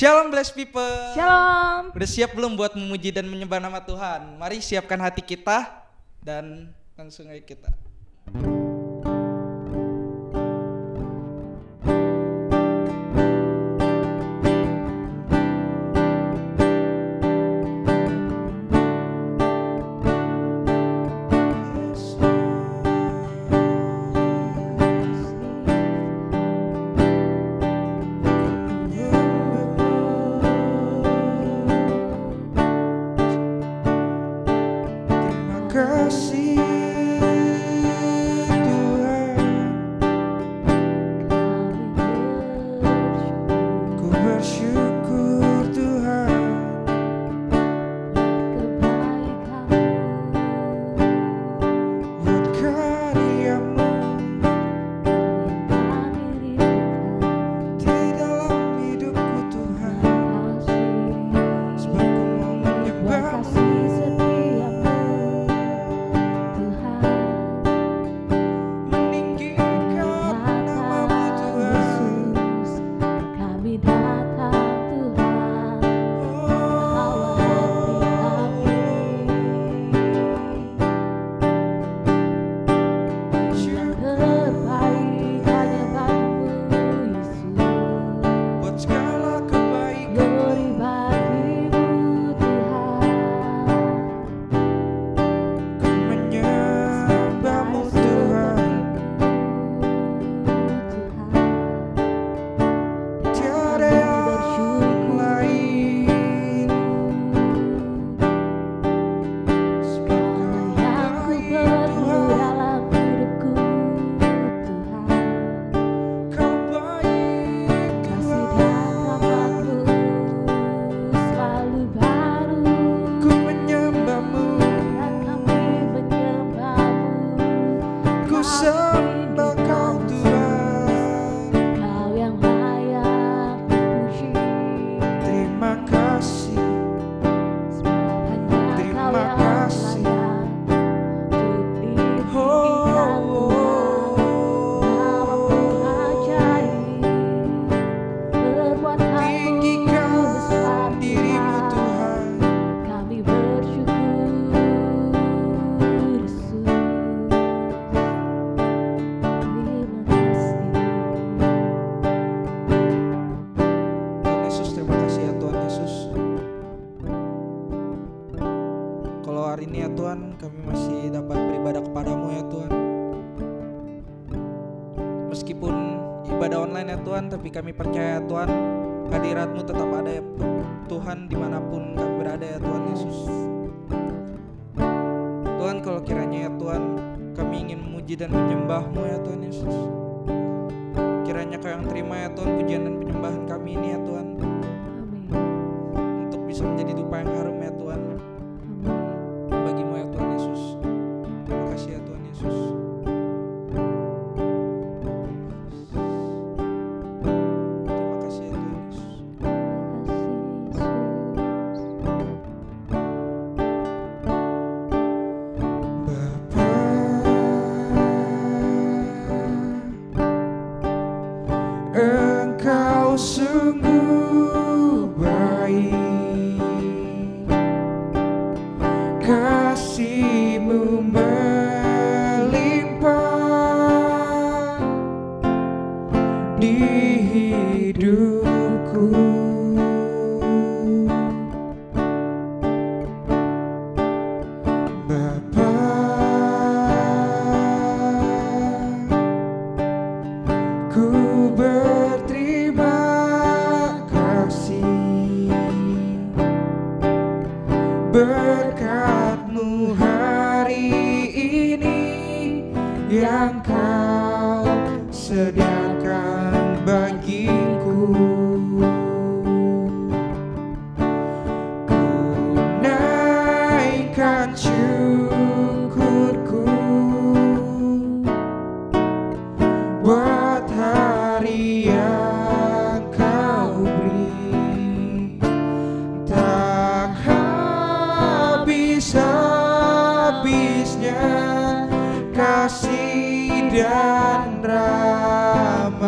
Shalom blessed people. Shalom. Udah siap belum buat memuji dan menyembah nama Tuhan? Mari siapkan hati kita dan langsung aja kita. Kasih Tuhan, ku bersyukur Tuhan, buat karya-Mu di dalam hidupku Tuhan, sebab ku mau menyembah-Mu. Sembah Kau Tuhan, Kau yang layak dipuji. terima kasih, terima kasih. Tinggikan diri-Mu Tuhan, kami bersyukur Yesus. Terima kasih. Tuhan Yesus, terima kasih ya Tuhan Yesus. Kalau hari ini ya Tuhan, kami masih dapat beribadah kepadamu ya Tuhan. Meskipun ibadah online ya Tuhan, tapi kami percaya ya Tuhan, hadirat-Mu tetap ada ya Tuhan, dimanapun kami berada ya Tuhan Yesus. Tuhan, kalau kiranya ya Tuhan, kami ingin memuji dan menyembah-Mu ya Tuhan Yesus. Kiranya Kau yang terima ya Tuhan pujian dan penyembahan kami ini ya Tuhan, Amin. untuk bisa menjadi dupa yang harum ya Tuhan Amin. bagi-Mu ya Tuhan Yesus. Terima kasih ya Tuhan Yesus. Terima kasih ya Tuhan Yesus. Engkau sungguh baik, kasih-Mu melimpah di hidupku. Bapa, ku berterima kasih, berkat-Mu hari ini yang Kau sediakan bagiku. Ku naikkan syukurku buat hari yang Kau beri, tak habis-habisnya kasih dan rahmat-Mu.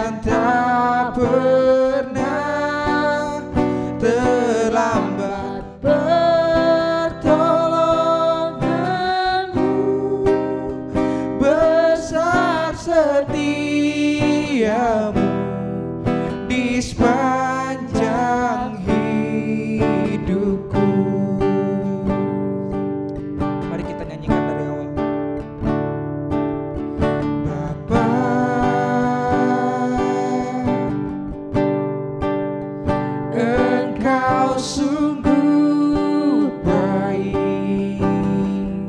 dan tak pernah terlambat pertolonganmu, besar setiamu di sepanjang hidupku. Mari kita nyanyikan dari awal. Bapa, Engkau sungguh baik,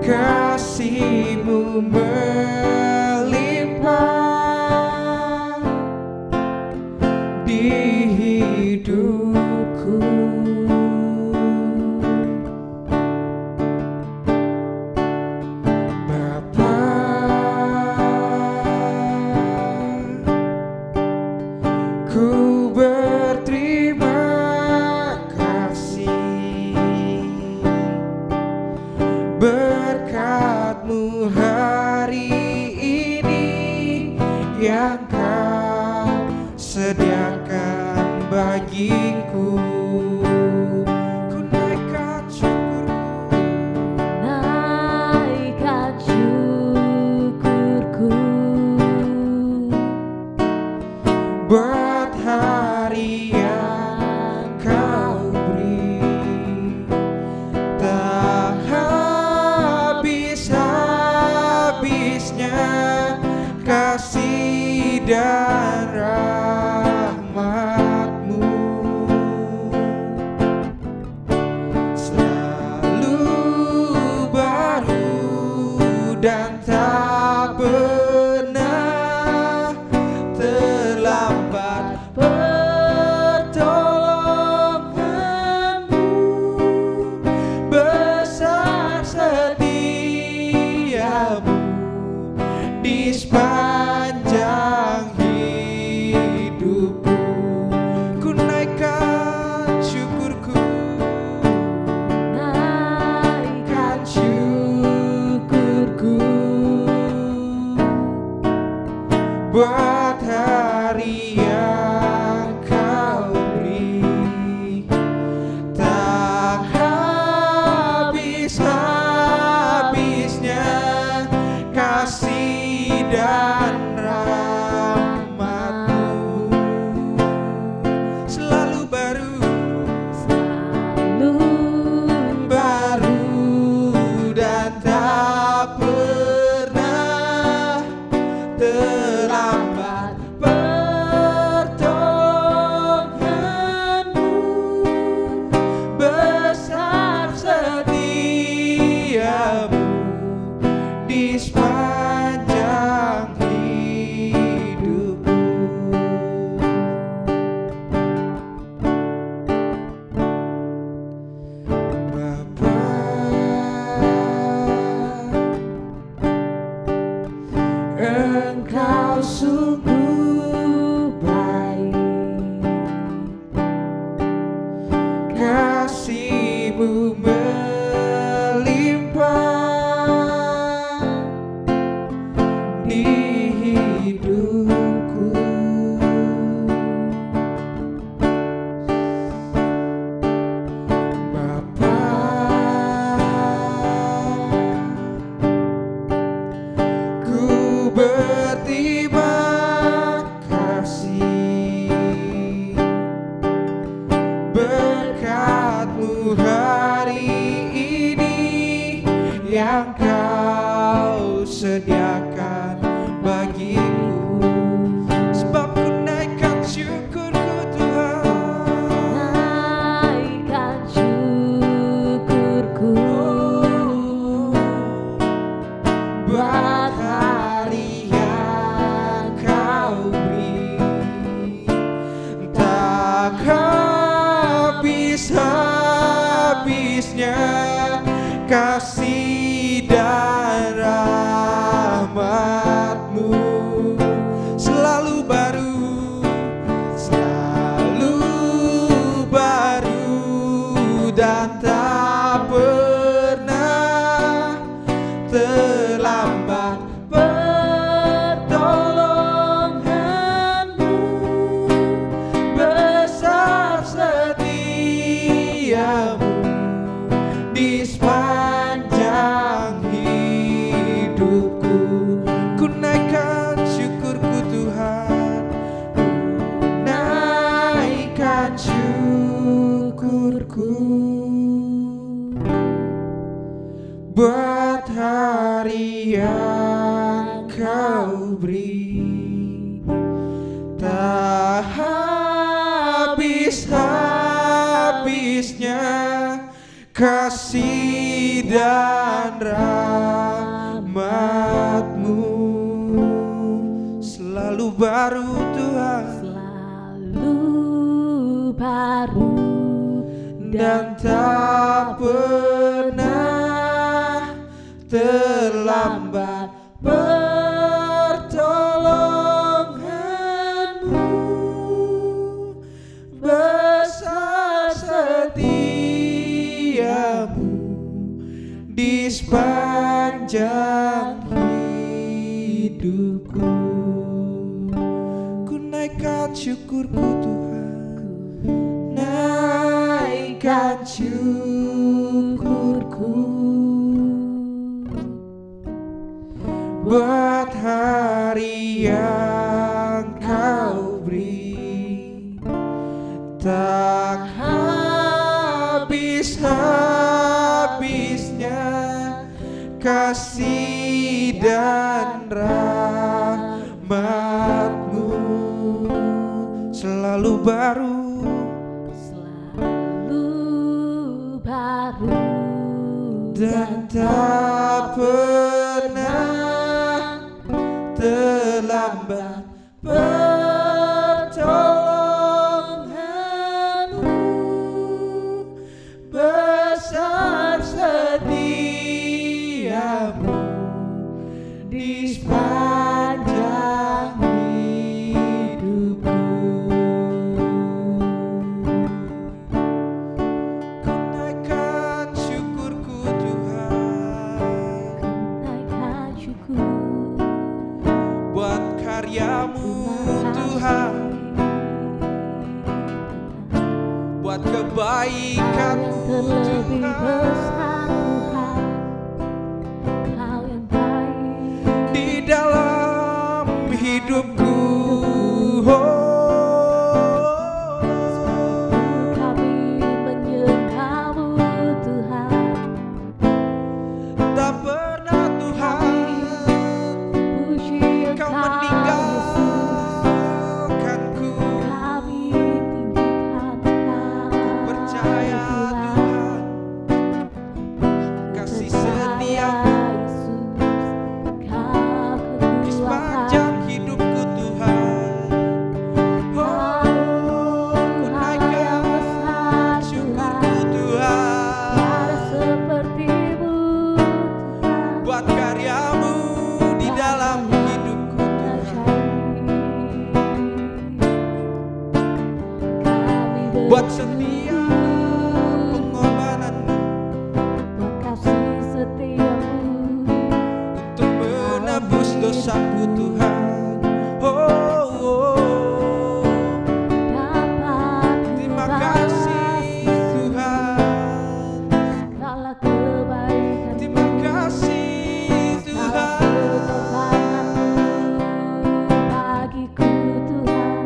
kasih-Mu melimpah di hidupku. Bapa, ku berterima kasih berkat-Mu hari ini yang Kau sediakan bagiku. Ku naikkan syukurku, naikkan syukurku buat hari yang Kau beri, tak habis-habisnya kasih dan rahmat-Mu, selalu baru dan tak pernah terlambat pertolonganmu, besar setiamu di sepanjang hidupku. Ku naikkan syukurku, naikkan syukurku buat hari yang Kau beri, tak habis-habisnya kasih dan rahmat-Mu, selalu baru dan tak pernah terlambat pertolonganmu, besar setiamu di sepanjang hidupku. Bapa, Engkau sungguh baik, kasih-Mu melimpah di hidupku. Bapa, ku berterima kasih berkat-Mu hari ini yang Kau sediakan bagiku. Sebab ku naikkan syukurku Tuhan, naikkan syukurku buat hari yang Kau beri, tak habis-habisnya kasih dan rahmat-Mu, selalu baru dan tak pernah terlambat pertolonganmu, hari yang kau beri tak habis-habisnya, kasih dan rahmat-Mu selalu baru Tuhan, selalu baru dan tak pernah terlambat pertolongan-Mu. Besar setiamu di sepanjang hidupku. Ku naikkan syukurku Tuhan, naikkan syukurku buat hari yang kau beri tak habis-habisnya, kasih dan rahmat-Mu selalu baru, selalu baru dan tak pernah terlambat pertolongan-Mu. Besar setiamu di sepanjang hidupku. Ku naikkan syukurku Tuhan, naikkan syukur buat karya-Mu Tuhan, buat kebaikan-Mu terlebih Tuhan, besar Tuhan, Kau yang baik di dalam hidupku. kami menyembah-Mu Tuhan, Tak pernah Tuhan puji Kau Engkau Yesus, meninggalkanku. kami tinggikan Engkau Percaya Tuhan, Tuhan, kasih percaya setia-Mu Yesus, Kau di kekuatan sepanjang hidupku Tuhan. Oh, ku naikkan syukurku Tuhan ada seperti-Mu Tuhan, buat karya-Mu di dalam hidupku Tuhan, buat setiap pengorbanan-Mu kasih setiamu untuk menebus dosaku Tuhan. Oh, dapat terima kasih Tuhan, segala kebaikan, terima kasih segala Tuhan. pengorbanan-Mu bagiku Tuhan.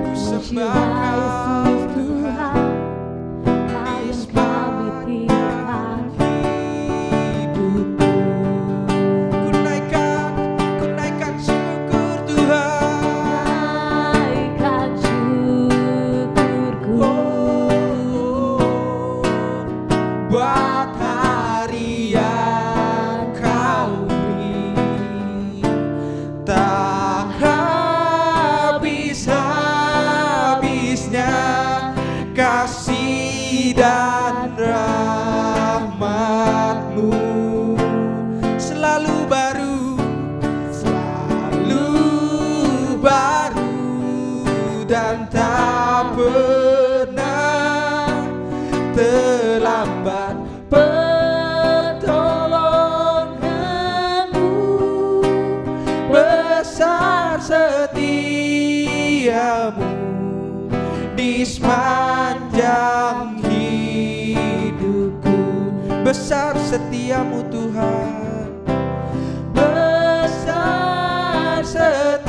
Ku sembah Yesus Kau Tuhan Kau di yang kami tinggikan, hidupku. Ku naikkan syukur Tuhan. naikkan syukurku Oh, buat hari yang Kau beri tak habis-habisnya, kasih dan rahmat-Mu selalu baru dan tak pernah terlambat pertolongan-Mu. Besar setiamu di sepanjang hidupku. Besar setiamu Tuhan, besar setiamu,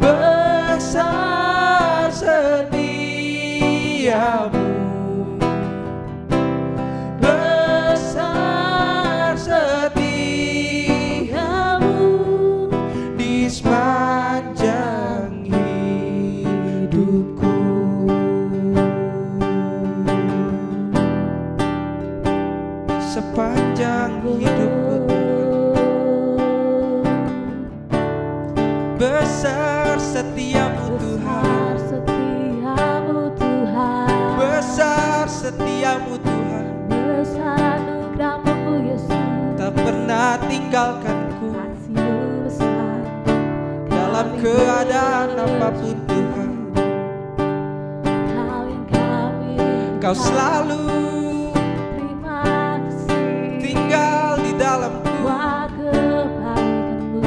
besar setiamu sepanjang hidupku. Besar setiamu Tuhan, Besar setiamu Tuhan, besar setiamu Tuhan, besar anugerahmu Yesus, tak pernah tinggalkanku kasih-Mu besar dalam keadaan apapun Tuhan. Kau yang kami Kau selalu terima kasih tinggal di dalamku. buat kebaikan-Mu.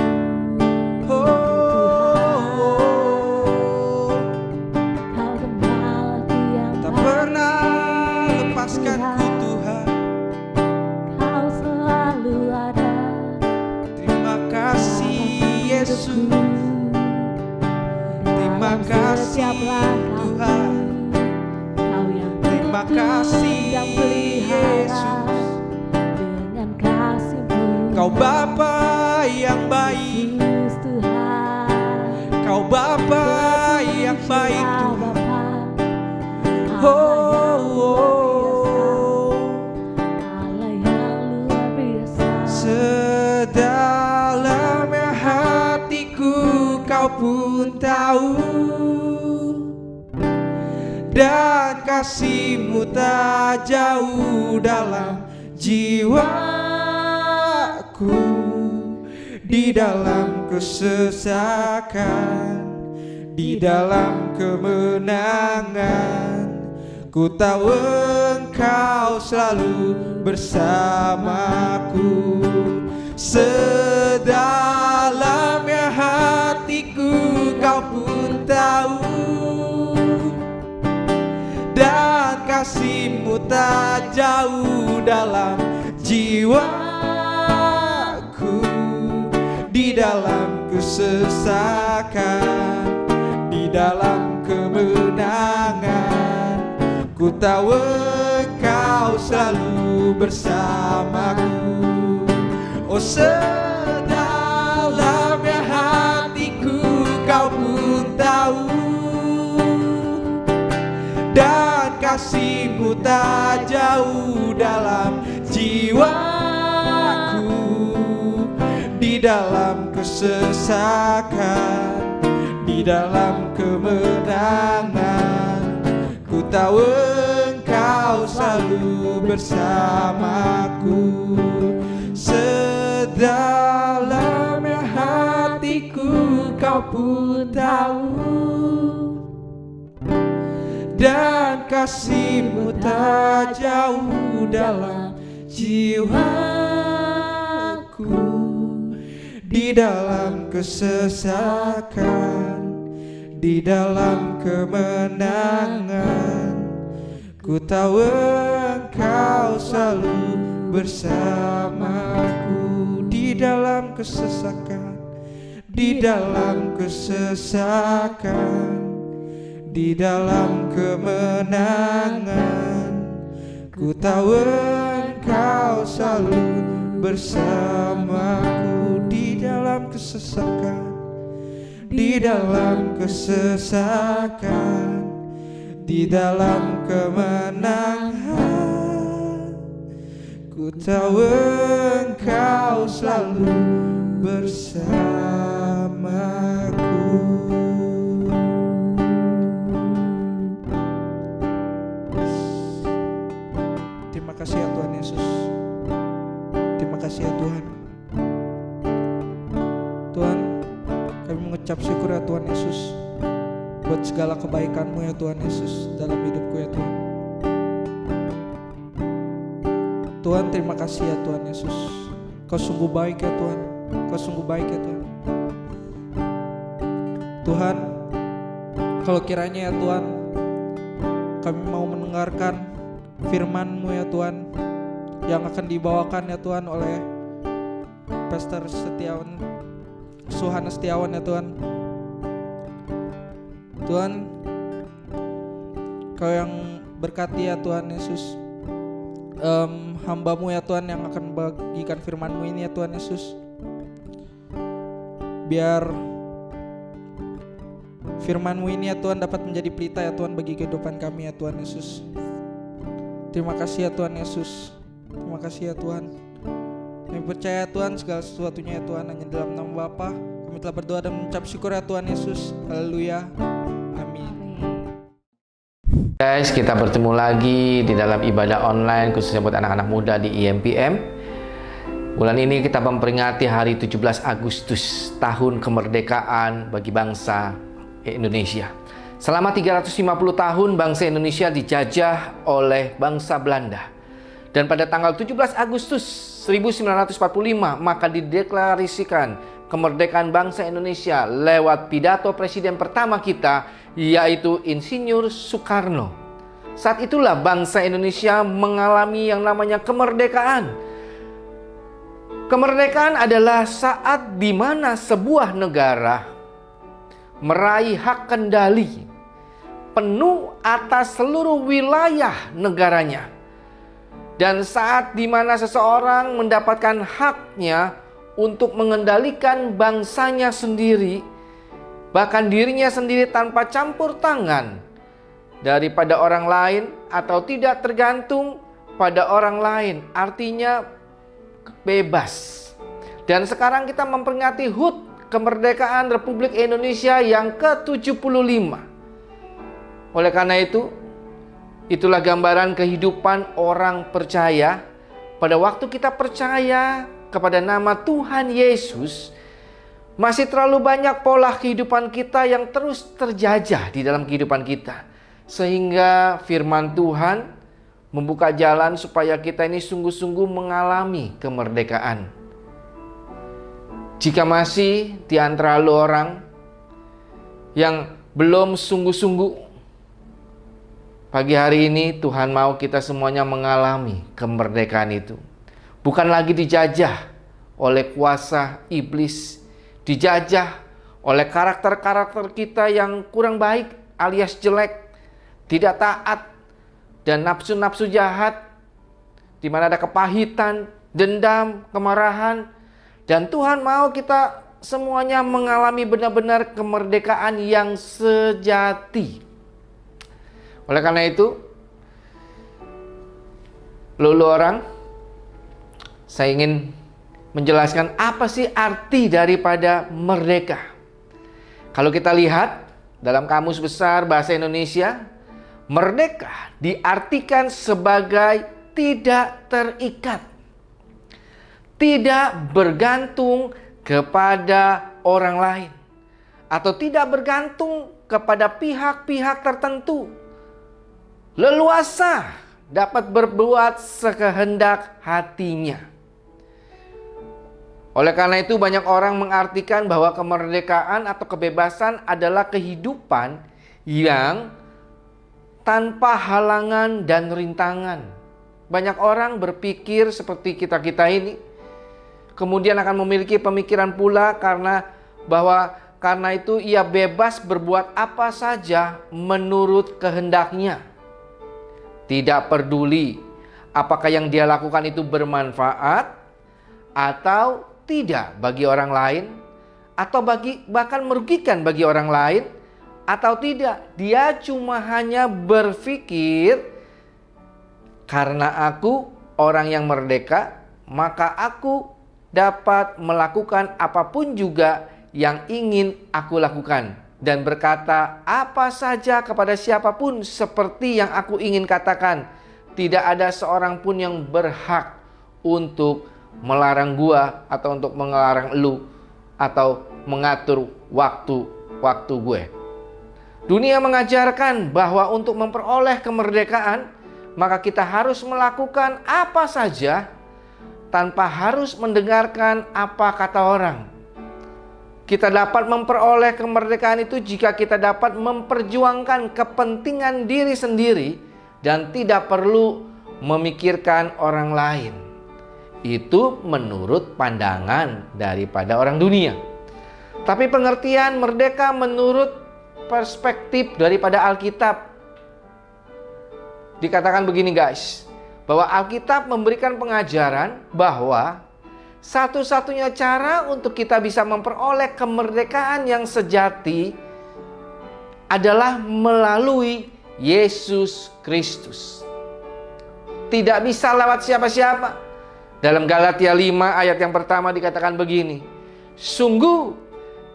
Kau gembalaku yang Tak baik, pernah lepaskanku Tuhan. Kau selalu ada Terima kasih Yesus, terima kasih Tuhan, Kau yang terima kasih yang pelihara Yesus. dengan kasih-Mu. Kau Bapa yang baik, Yesus Tuhan, Kau Bapa yang baik Tuhan. Allah yang luar biasa. Sedalamnya hatiku Kau pun tahu, dan kasih-Mu tak jauh dalam jiwaku. Di dalam kesesakan, di dalam kemenangan, ku tahu Engkau selalu bersamaku. Sedalamnya hatiku Kau pun tahu, dan kasih-Mu tak jauh dalam jiwaku. Di dalam kesesakan, di dalam kemenangan, ku tahu Engkau selalu bersamaku. Oh, sedalamnya hatiku Kau pun tahu, dan kasih-Mu tak jauh dalam jiwaku. Di dalam kesesakan, di dalam kemenangan, ku tahu Engkau selalu bersamaku. Sedalamnya hatiku Kau pun tahu, dan kasih-Mu tak jauh dalam jiwaku. Di dalam kesesakan, di dalam kemenangan, ku tahu Engkau selalu bersamaku. Di dalam kesesakan, di dalam kesesakan, di dalam kemenangan, ku tahu Engkau selalu bersamaku. Di dalam kesesakan, di dalam kesesakan, di dalam kemenangan, ku tahu Engkau selalu bersamaku. Terima kasih ya Tuhan Yesus. Terima kasih ya Tuhan. Tuhan, kami mengucap syukur ya Tuhan Yesus buat segala kebaikan-Mu ya Tuhan Yesus dalam hidupku ya Tuhan. Tuhan, terima kasih ya Tuhan Yesus. Kau sungguh baik ya Tuhan. Kau sungguh baik ya Tuhan. Tuhan, kalau kiranya ya Tuhan, kami mau mendengarkan firman-Mu ya Tuhan, yang akan dibawakan ya Tuhan oleh Pastor Suhana Setiawan ya Tuhan. Tuhan, Kau yang berkati ya Tuhan Yesus hamba-Mu ya Tuhan yang akan bagikan firman-Mu ini ya Tuhan Yesus. Biar firman-Mu ini ya Tuhan dapat menjadi pelita ya Tuhan bagi kehidupan kami ya Tuhan Yesus. Terima kasih ya Tuhan Yesus. Terima terima kasih ya Tuhan. Kami percaya Tuhan segala sesuatunya ya Tuhan hanya dalam nama Bapa. Kami telah berdoa dan mengucap syukur ya Tuhan Yesus. Haleluya. Amin. Guys, kita bertemu lagi di dalam ibadah online khususnya buat anak-anak muda di IMPM. Bulan ini kita memperingati hari 17 Agustus, tahun kemerdekaan bagi bangsa Indonesia. Selama 350 tahun bangsa Indonesia dijajah oleh bangsa Belanda. Dan pada tanggal 17 Agustus 1945 maka dideklarasikan kemerdekaan bangsa Indonesia lewat pidato presiden pertama kita, yaitu Insinyur Soekarno. Saat itulah bangsa Indonesia mengalami yang namanya kemerdekaan. Kemerdekaan adalah saat di mana sebuah negara meraih hak kendali penuh atas seluruh wilayah negaranya. Dan saat di mana seseorang mendapatkan haknya untuk mengendalikan bangsanya sendiri, bahkan dirinya sendiri tanpa campur tangan daripada orang lain atau tidak tergantung pada orang lain, artinya bebas. Dan sekarang kita memperingati HUT, kemerdekaan Republik Indonesia yang ke-75. Oleh karena itu, itulah gambaran kehidupan orang percaya. Pada waktu kita percaya kepada nama Tuhan Yesus, masih terlalu banyak pola kehidupan kita yang terus terjajah di dalam kehidupan kita. Sehingga firman Tuhan membuka jalan supaya kita ini sungguh-sungguh mengalami kemerdekaan. Jika masih di antara lu orang yang belum sungguh-sungguh, pagi hari ini Tuhan mau kita semuanya mengalami kemerdekaan itu. Bukan lagi dijajah oleh kuasa iblis, dijajah oleh karakter-karakter kita yang kurang baik alias jelek, tidak taat, dan nafsu-nafsu jahat, di mana ada kepahitan, dendam, kemarahan. Dan Tuhan mau kita semuanya mengalami benar-benar kemerdekaan yang sejati. Oleh karena itu, lulu orang, saya ingin menjelaskan apa sih arti daripada merdeka. Kalau kita lihat dalam Kamus Besar Bahasa Indonesia, merdeka diartikan sebagai tidak terikat, tidak bergantung kepada orang lain, atau tidak bergantung kepada pihak-pihak tertentu. Leluasa dapat berbuat sekehendak hatinya. Oleh karena itu banyak orang mengartikan bahwa kemerdekaan atau kebebasan adalah kehidupan yang tanpa halangan dan rintangan. Banyak orang berpikir seperti kita-kita ini, kemudian akan memiliki pemikiran pula karena itu ia bebas berbuat apa saja menurut kehendaknya. Tidak peduli apakah yang dia lakukan itu bermanfaat atau tidak bagi orang lain, atau bahkan merugikan bagi orang lain, atau tidak. Dia cuma hanya berpikir, karena aku orang yang merdeka, maka aku dapat melakukan apapun juga yang ingin aku lakukan. Dan berkata apa saja kepada siapapun seperti yang aku ingin katakan. Tidak ada seorang pun yang berhak untuk melarang gua atau untuk melarang lu atau mengatur waktu gue. Dunia mengajarkan bahwa untuk memperoleh kemerdekaan, maka kita harus melakukan apa saja tanpa harus mendengarkan apa kata orang. Kita dapat memperoleh kemerdekaan itu jika kita dapat memperjuangkan kepentingan diri sendiri dan tidak perlu memikirkan orang lain. Itu menurut pandangan daripada orang dunia. Tapi pengertian merdeka menurut perspektif daripada Alkitab. Dikatakan begini guys, bahwa Alkitab memberikan pengajaran bahwa satu-satunya cara untuk kita bisa memperoleh kemerdekaan yang sejati adalah melalui Yesus Kristus. Tidak bisa lewat siapa-siapa, Dalam Galatia 5 ayat yang pertama dikatakan begini, sungguh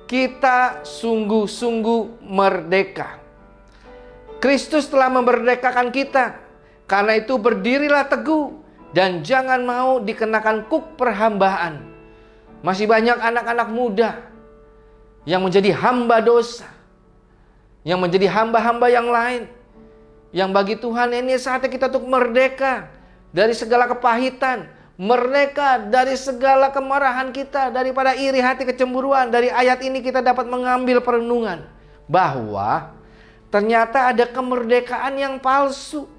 kita sungguh-sungguh merdeka. Kristus telah memerdekakan kita. Karena itu berdirilah teguh dan jangan mau dikenakan kuk perhambaan. Masih banyak anak-anak muda yang menjadi hamba dosa, yang menjadi hamba-hamba yang lain. Yang bagi Tuhan ini saatnya kita untuk merdeka dari segala kepahitan, merdeka dari segala kemarahan kita, daripada iri hati, kecemburuan. Dari ayat ini kita dapat mengambil perenungan bahwa ternyata ada kemerdekaan yang palsu,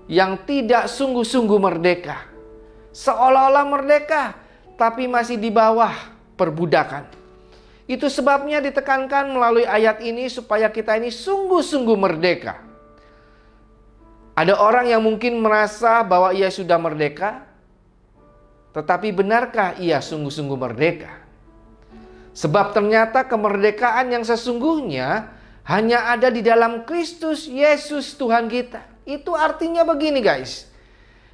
yang tidak sungguh-sungguh merdeka. Seolah-olah merdeka, tapi masih di bawah perbudakan. Itu sebabnya ditekankan melalui ayat ini supaya kita ini sungguh-sungguh merdeka. Ada orang yang mungkin merasa bahwa ia sudah merdeka, tetapi benarkah ia sungguh-sungguh merdeka? Sebab ternyata kemerdekaan yang sesungguhnya hanya ada di dalam Kristus Yesus Tuhan kita. Itu artinya begini guys.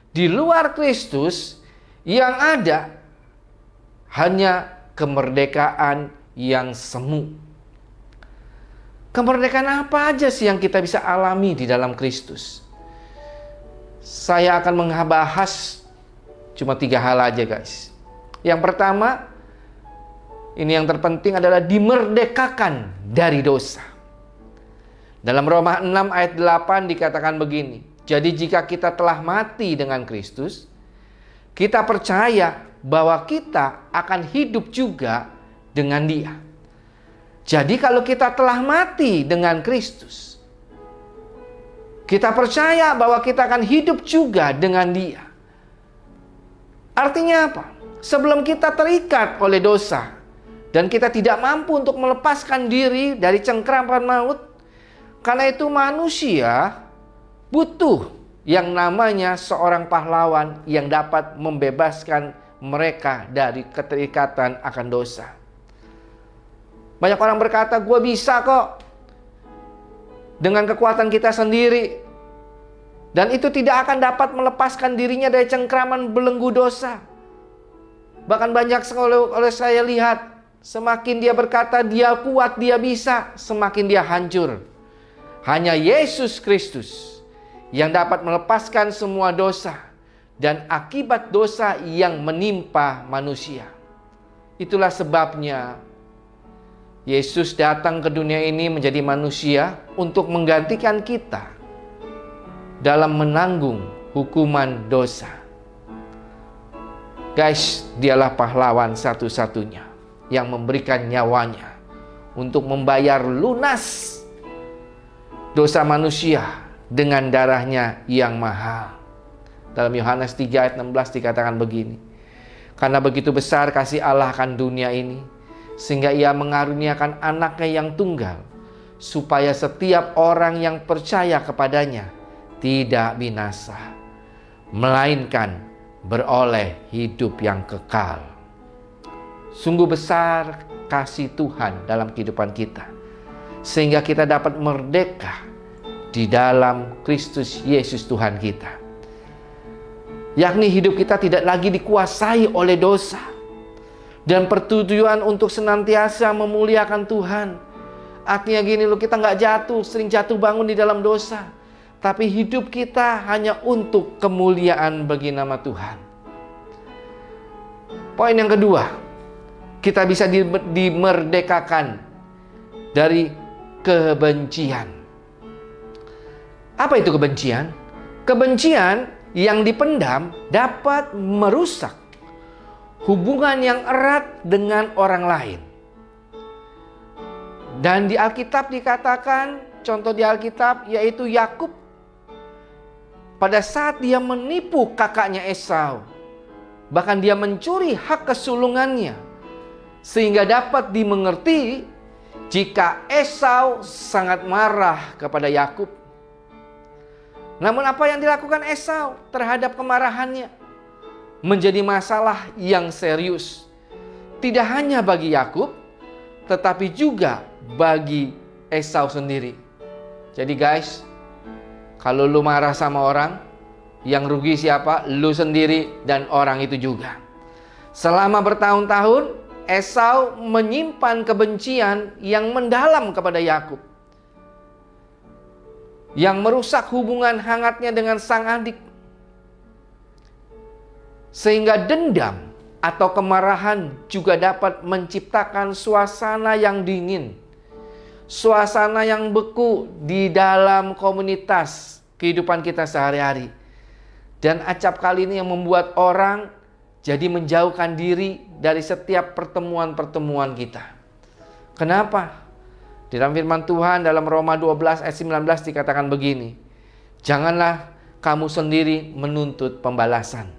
Di luar Kristus yang ada hanya kemerdekaan yang semu. Kemerdekaan apa aja sih yang kita bisa alami di dalam Kristus? Saya akan membahas cuma 3 hal aja guys. Yang pertama, ini yang terpenting adalah dimerdekakan dari dosa. Dalam Roma 6 ayat 8 dikatakan begini. Jadi jika kita telah mati dengan Kristus, kita percaya bahwa kita akan hidup juga dengan Dia. Jadi kalau kita telah mati dengan Kristus, kita percaya bahwa kita akan hidup juga dengan Dia. Artinya apa? Sebelum kita terikat oleh dosa dan kita tidak mampu untuk melepaskan diri dari cengkraman maut, karena itu manusia butuh yang namanya seorang pahlawan yang dapat membebaskan mereka dari keterikatan akan dosa. Banyak orang berkata, gue bisa kok dengan kekuatan kita sendiri. Dan itu tidak akan dapat melepaskan dirinya dari cengkraman belenggu dosa. Bahkan banyak oleh saya lihat, semakin dia berkata dia kuat, dia bisa, semakin dia hancur. Hanya Yesus Kristus yang dapat melepaskan semua dosa dan akibat dosa yang menimpa manusia. Itulah sebabnya Yesus datang ke dunia ini menjadi manusia untuk menggantikan kita dalam menanggung hukuman dosa. Guys, dialah pahlawan satu-satunya yang memberikan nyawanya untuk membayar lunas dosa manusia dengan darahnya yang mahal. Dalam Yohanes 3 ayat 16 dikatakan begini. Karena begitu besar kasih Allah akan dunia ini, sehingga ia mengaruniakan anaknya yang tunggal, supaya setiap orang yang percaya kepadanya tidak binasa, melainkan beroleh hidup yang kekal. Sungguh besar kasih Tuhan dalam kehidupan kita, sehingga kita dapat merdeka di dalam Kristus Yesus Tuhan kita. Yakni hidup kita tidak lagi dikuasai oleh dosa, dan pertujuan untuk senantiasa memuliakan Tuhan. Artinya gini loh, kita nggak jatuh, sering jatuh bangun di dalam dosa, tapi hidup kita hanya untuk kemuliaan bagi nama Tuhan. Poin yang kedua, kita bisa dimerdekakan dari kebencian. Apa itu kebencian? Kebencian yang dipendam dapat merusak hubungan yang erat dengan orang lain. Dan di Alkitab dikatakan, contoh di Alkitab yaitu Yakub, pada saat dia menipu kakaknya Esau, bahkan dia mencuri hak kesulungannya, sehingga dapat dimengerti jika Esau sangat marah kepada Yakub. Namun apa yang dilakukan Esau terhadap kemarahannya menjadi masalah yang serius. Tidak hanya bagi Yakub, tetapi juga bagi Esau sendiri. Jadi guys, kalau lu marah sama orang, Yang rugi siapa? Lu sendiri dan orang itu juga. Selama bertahun-tahun, Esau menyimpan kebencian yang mendalam kepada Yakub, yang merusak hubungan hangatnya dengan sang adik. Sehingga dendam atau kemarahan juga dapat menciptakan suasana yang dingin, suasana yang beku di dalam komunitas kehidupan kita sehari-hari. Dan acap kali ini yang membuat orang jadi menjauhkan diri dari setiap pertemuan-pertemuan kita. Kenapa? Di dalam firman Tuhan dalam Roma 12 ayat 19 dikatakan begini, janganlah kamu sendiri menuntut pembalasan.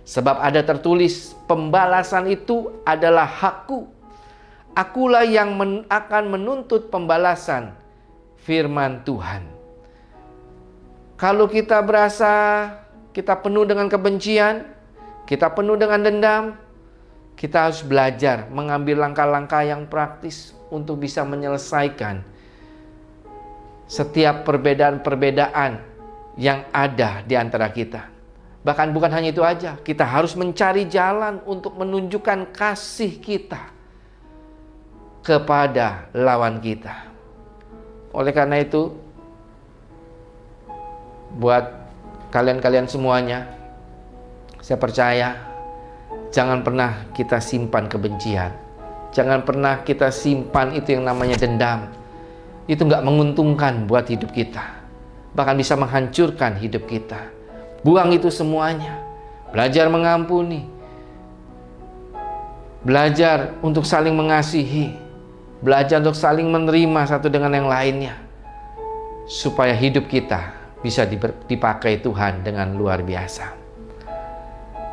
Sebab ada tertulis, pembalasan itu adalah hakku. Akulah yang akan menuntut pembalasan, firman Tuhan. Kalau kita berasa kita penuh dengan kebencian, kita penuh dengan dendam, kita harus belajar mengambil langkah-langkah yang praktis untuk bisa menyelesaikan setiap perbedaan-perbedaan yang ada di antara kita. Bahkan bukan hanya itu aja, kita harus mencari jalan untuk menunjukkan kasih kita kepada lawan kita. Oleh karena itu, buat kalian-kalian semuanya, saya percaya jangan pernah kita simpan kebencian. Jangan pernah kita simpan itu yang namanya dendam. Itu nggak menguntungkan buat hidup kita. Bahkan bisa menghancurkan hidup kita. Buang itu semuanya. Belajar mengampuni. Belajar untuk saling mengasihi. Belajar untuk saling menerima satu dengan yang lainnya. Supaya hidup kita bisa dipakai Tuhan dengan luar biasa.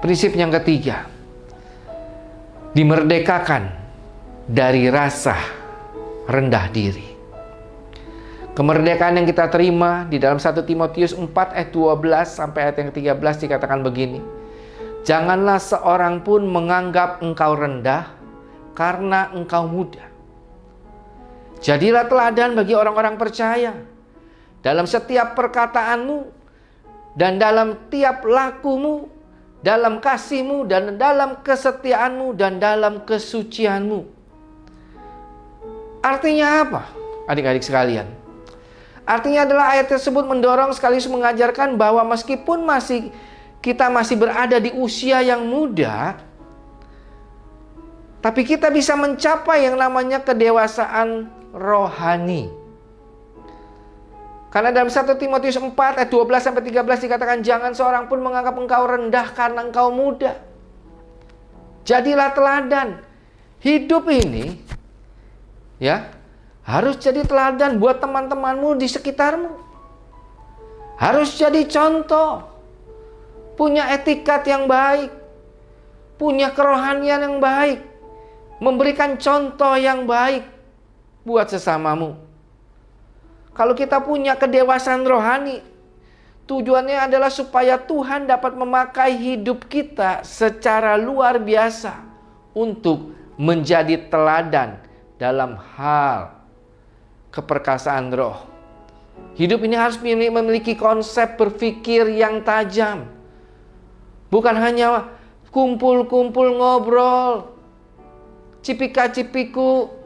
Prinsip yang ketiga, dimerdekakan dari rasa rendah diri. Kemerdekaan yang kita terima di dalam 1 Timotius 4 ayat 12 sampai ayat yang 13 dikatakan begini, janganlah seorang pun menganggap engkau rendah karena engkau muda. Jadilah teladan bagi orang-orang percaya dalam setiap perkataanmu dan dalam tiap lakumu, dalam kasihmu dan dalam kesetiaanmu dan dalam kesucianmu. Artinya apa, adik-adik sekalian? Artinya adalah ayat tersebut mendorong sekaligus mengajarkan bahwa meskipun kita masih berada di usia yang muda, tapi kita bisa mencapai yang namanya kedewasaan rohani. Karena dalam 1 Timotius 4 ayat 12 sampai 13 dikatakan jangan seorang pun menganggap engkau rendah karena engkau muda. Jadilah teladan. Hidup ini ya harus jadi teladan buat teman-temanmu di sekitarmu. Harus jadi contoh. Punya etikat yang baik. Punya kerohanian yang baik. Memberikan contoh yang baik buat sesamamu. Kalau kita punya kedewasaan rohani, tujuannya adalah supaya Tuhan dapat memakai hidup kita secara luar biasa untuk menjadi teladan dalam hal keperkasaan roh. Hidup ini harus memiliki konsep berpikir yang tajam. Bukan hanya kumpul-kumpul ngobrol, cipika-cipiku.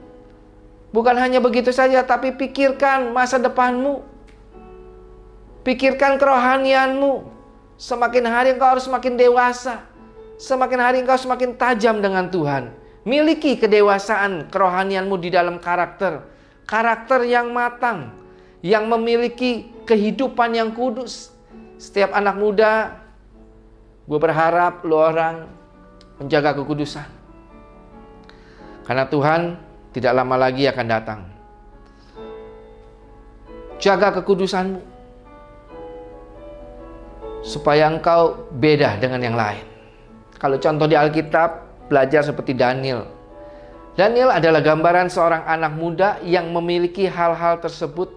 Bukan hanya begitu saja, tapi pikirkan masa depanmu. Pikirkan kerohanianmu. Semakin hari engkau harus semakin dewasa. Semakin hari engkau semakin tajam dengan Tuhan. Miliki kedewasaan kerohanianmu di dalam karakter. Karakter yang matang. Yang memiliki kehidupan yang kudus. Setiap anak muda, gue berharap lu orang menjaga kekudusan. Karena Tuhan tidak lama lagi akan datang. Jaga kekudusanmu supaya engkau beda dengan yang lain. Kalau contoh di Alkitab, belajar seperti Daniel. Daniel adalah gambaran seorang anak muda yang memiliki hal-hal tersebut.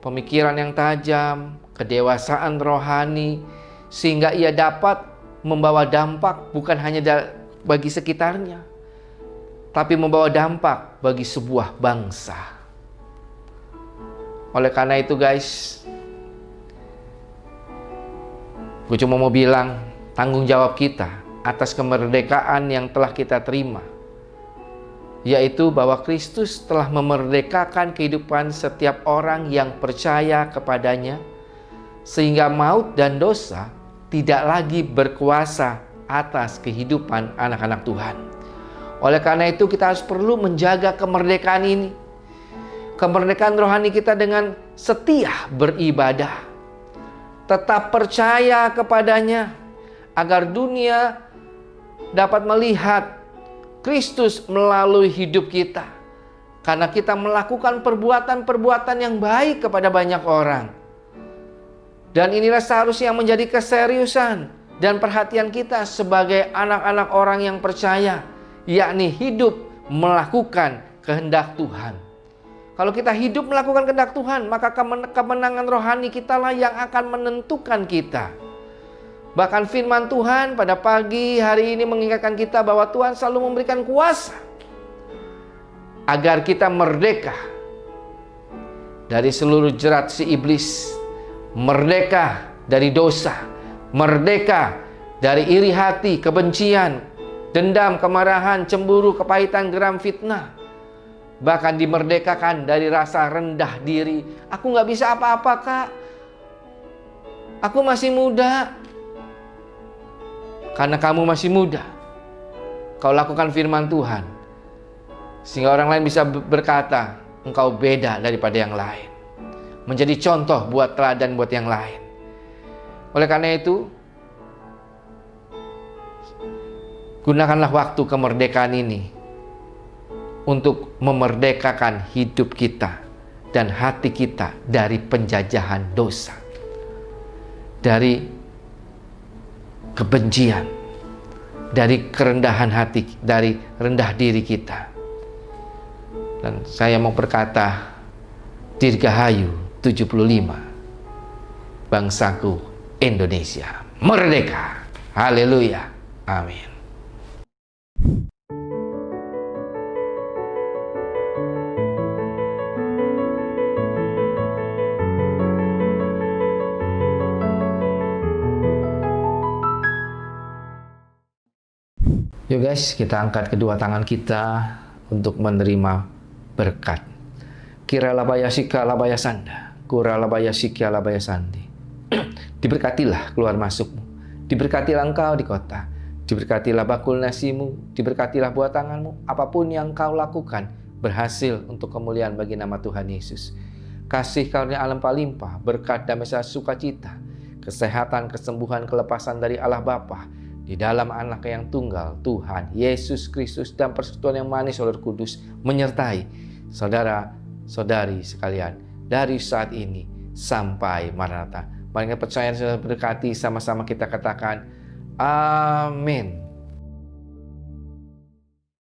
Pemikiran yang tajam, kedewasaan rohani, sehingga ia dapat membawa dampak bukan hanya bagi sekitarnya, tapi membawa dampak bagi sebuah bangsa. Oleh karena itu guys, Gue cuma mau bilang, tanggung jawab kita atas kemerdekaan yang telah kita terima, yaitu bahwa Kristus telah memerdekakan kehidupan setiap orang yang percaya kepadanya, sehingga maut dan dosa tidak lagi berkuasa atas kehidupan anak-anak Tuhan. Oleh karena itu kita harus perlu menjaga kemerdekaan ini, kemerdekaan rohani kita, dengan setia beribadah, tetap percaya kepadanya, agar dunia dapat melihat Kristus melalui hidup kita, karena kita melakukan perbuatan-perbuatan yang baik kepada banyak orang. Dan inilah seharusnya yang menjadi keseriusan dan perhatian kita sebagai anak-anak orang yang percaya, yakni hidup melakukan kehendak Tuhan. Kalau kita hidup melakukan kehendak Tuhan, maka kemenangan rohani kita lah yang akan menentukan kita. Bahkan firman Tuhan pada pagi hari ini mengingatkan kita bahwa Tuhan selalu memberikan kuasa agar kita merdeka dari seluruh jerat si iblis, merdeka dari dosa, merdeka dari iri hati, kebencian, dendam, kemarahan, cemburu, kepahitan, geram, fitnah. Bahkan dimerdekakan dari rasa rendah diri. Aku gak bisa apa-apa, Kak. Aku masih muda. Karena kamu masih muda, kau lakukan firman Tuhan, sehingga orang lain bisa berkata, engkau beda daripada yang lain. Menjadi contoh buat teladan buat yang lain. Oleh karena itu, gunakanlah waktu kemerdekaan ini untuk memerdekakan hidup kita dan hati kita dari penjajahan dosa, dari kebencian, dari kerendahan hati, dari rendah diri kita. Dan saya mau berkata, Dirgahayu 75, bangsaku Indonesia merdeka. Haleluya. Amin. Yuk guys, kita angkat kedua tangan kita untuk menerima berkat. Kira labaya sika labaya sanda, kura labaya sika labaya sandi. Diberkatilah keluar masukmu, diberkatilah engkau di kota, diberkatilah bakul nasimu, diberkatilah buah tanganmu. Apapun yang kau lakukan berhasil untuk kemuliaan bagi nama Tuhan Yesus. Kasih karunia Allah limpah, berkat damai sukacita, kesehatan, kesembuhan, kelepasan dari Allah Bapa, di dalam anak yang tunggal, Tuhan Yesus Kristus, dan persekutuan yang manis oleh Roh Kudus menyertai saudara-saudari sekalian dari saat ini sampai Maranatha. Mari kita percaya dan berkati, sama-sama kita katakan amin.